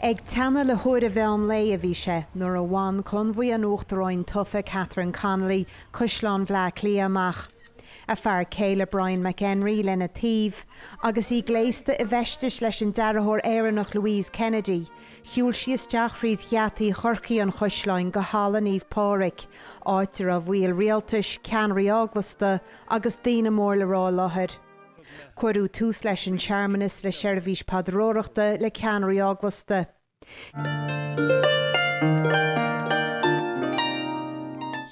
Ag tanna le thuair a bhean lei a bhí sé, nuair a bhain conmhaí an Uachtarán tufa Catherine Connolly cCaisleán Bhaile Átha Cliath amach. A fear céile Brian McHenry lena tíb, agus í gléiste a bheistis leis an dearthóir éireannach Louise Kennedy. Shiúil sí isteach riad cheataí chorcaí an Caisleán go hála níomh páric, áitir a bhfuil rialtais ceannaí áglasta agus daoine mór le rá láthair. Cuirú tús leis an Searmanas le seirbhís padróireachta le ceannaí áglasta.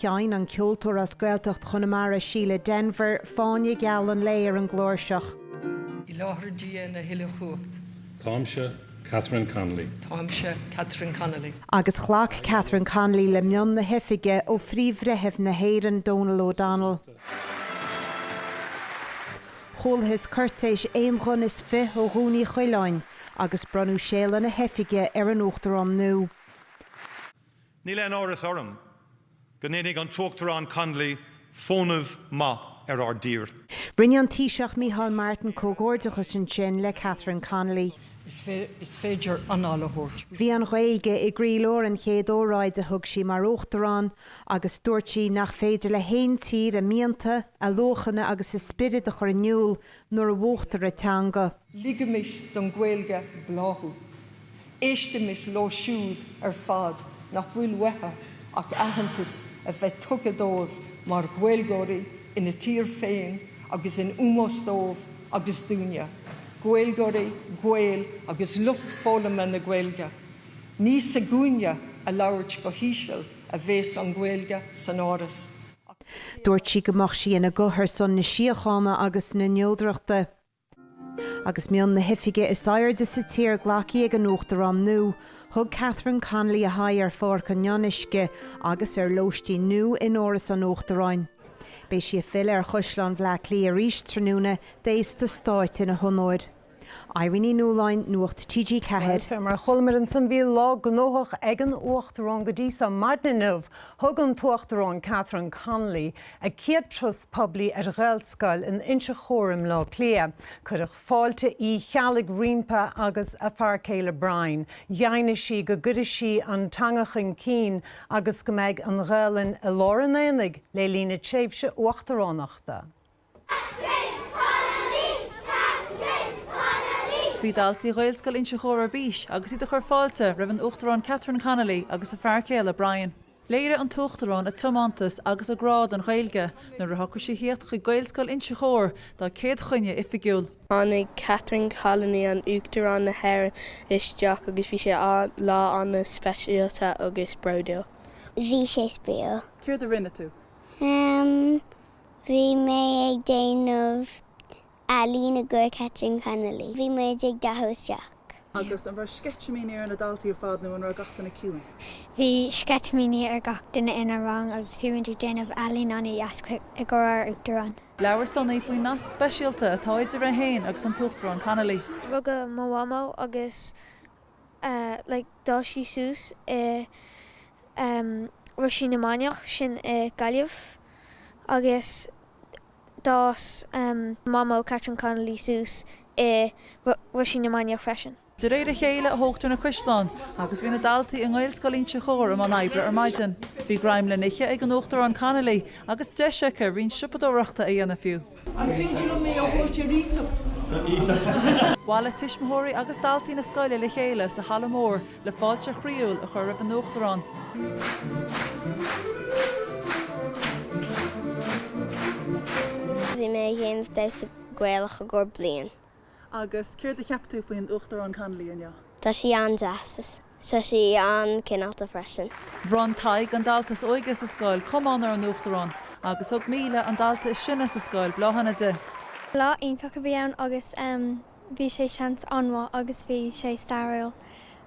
Cheann an ceoltóir as Gaeltacht Chonamara Síle Denver fáinne geall an léir an glóirseach. I láthar díana hiile chuacht. Táimse Catherine Connolly. Táimse Catherine Connolly. Agus chhlach Catherine Connolly le mion na hifiige ó phríomhrithimh na hÉireann Donal O'Donnell. Chomhaltas curtéis éon ghun is fith ó dhúnaí Choileáin agus bronú séala na hifiige ar an Uachtarán nua. Ní le áras orm. Gnénig an Uachtarán Connolly fónamh ma ar dír. Rinne an Taoiseach Micheál Martin cógórdachas an sin le Catherine Connolly. Is féidir anála thuirt. Bhí an Ghaeilge i gcraolóir an chéad óráid a thug sí mar Uachtarán agus dúirt sí nach féidir le haon tír a míanta, a lochanna agus is spirid a chur aniuil nuair a bhuachtar a teanga. Ligamis don Ghaeilge bláthú. Éistemis lo siúd ar fad nach bhfuil wetha ach aitheantas a bheith tugadómh mar Ghaeilgóirí ina tír féin agus in umóstómh agus dúine. Ghaeilgóirí, Ghaeil agus lucht Foghlaim na Ghaeilge. Ní sa gúine a labhairt go híseal a bhés an Ghaeilge san áras. Dúirt sí go mbeadh sí ina gcothair son na síochána agus na neodreachta. Agus mion na hifiige is airde sa tír ghlacaí ag an Uachtarán nua, thug Catherine Connolly a haghaidh ar fórca neonaisce agus ar lóistí nua in áras an Uachtaráin. Bé sí a fill ar Caisleán Bhaile Átha Cliath arís trúna dééis de stáit ina honóir. Irene Newline, nuacht TG Cahead. Mar chulmar an san bhíl lá gnóthach ag an Uachtarán go dtí sa maidninmh, thug an Uachtarán Catherine Connolly a céad trus poblí ar Ghaelscoil in inse chóirim lá clia, chuireadh fáilte í chealaigh riampa agus a fear céile Brian. Dheanna sí go gcuireadh sí an tangachan cín agus go mbeidh an Ghaeilinn i láran éananig le lína téimhse uachtaránachta. Bhí daltaí Ghaelscoil inse chóir bís agus iad a chur fáilte roimh an Uachtarán Catherine Connolly agus a fear céile Brian. Léire an Uachtarán a Searmanas agus a grád an Ghaeilge nuair a thuca sí héat chu Ghaelscoil inse chóir dá céad chuine ifigiúil. Anna Catherine Connolly an Uachtarán na hÉireann isteach agus bhí sé lá an na speisialta agus browdeo. Bhí sé spéal. Céir de rinne tú? Bhí mé ag déanamh Alína gur Catherine Connolly. Bhí mé ag dathúisteach. Agus an bhar sketchmíní ar na daltaí ar fad nó an ar gachtainna ciúin. Bhí sketchmíní ar gachtainna ina rang agus bhí muid ag déanamh Alína í ascuig i gcóir Uachtarán. Leabhar sonnaí faoin nas speisialta atá idir a hain agus an Uachtarán Connolly. Rugga mawamo agus dá sí sús i Roisin na Maineach sin i Gaillimh agus dás mamo Catherine Connolly sús i Roisin na Maineach freisin. Sa réir a chéile a thugtar na Caisleán agus bhí na daltaí an Ghaelscoil inse chóir am an oibre ar maidin. Bhí Graim le niche ag an Uachtarán Connolly agus deisiacha rinne sipadóireachta a dhéanamh fiú. An féidir mé ó bhailte rísacht. Bhaile Tismóirí agus daltaí na scoile le chéile sa Hallamór le fáilte chriúil a chur roimh an Uachtarán. Bhí mé dhéanamh deis a Gaelach a gur bliain. Agus céir de cheaptú faoin Uachtarán Connolly inne. Tá sí an deasas, so sí an cinálta freisin. Bhran taig an daltas óigas a scoil comán ar an Uachtarán agus thug míle an dalta is sinna sa scoil bláhanna de. Lá ioncacha bhí ann agus bhí sé seans anmha agus bhí sé stairiil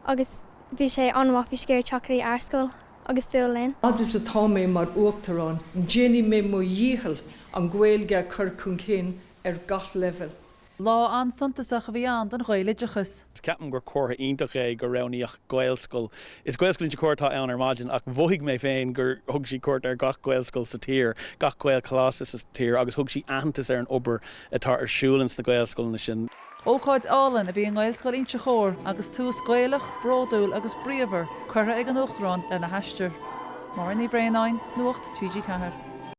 agus bhí sé anmha bhí scéir teachtaí arscoil agus fiúil linn. Agus a tá mé mar Uachtarán, déanaí mé mo díhall an Ghaeilge chur chun cén ar gach level. Lá an suntasach a bhí an don Ghaeilidechas. Ceapan gur cuatha ionach é go raibhnaíoch Gaelscoil. Is Gaelscoil inse cuairtá ann ar maidin ach bhuaigh mé féin gur thug sí cuairt ar gach Gaelscoil sa tír, gach Gael Colossus sa tír agus thug sí aitheantas ar an obair atá ar siúlans na Gaelscoil na sin. Ócáid álan a bhí an Gailscoil Inse Chóir agus tús Gaelach, Bródúil agus Bríomhar chuire ag an Uachtarán lena heistear. Mar ní bhréanáin nuacht TG4.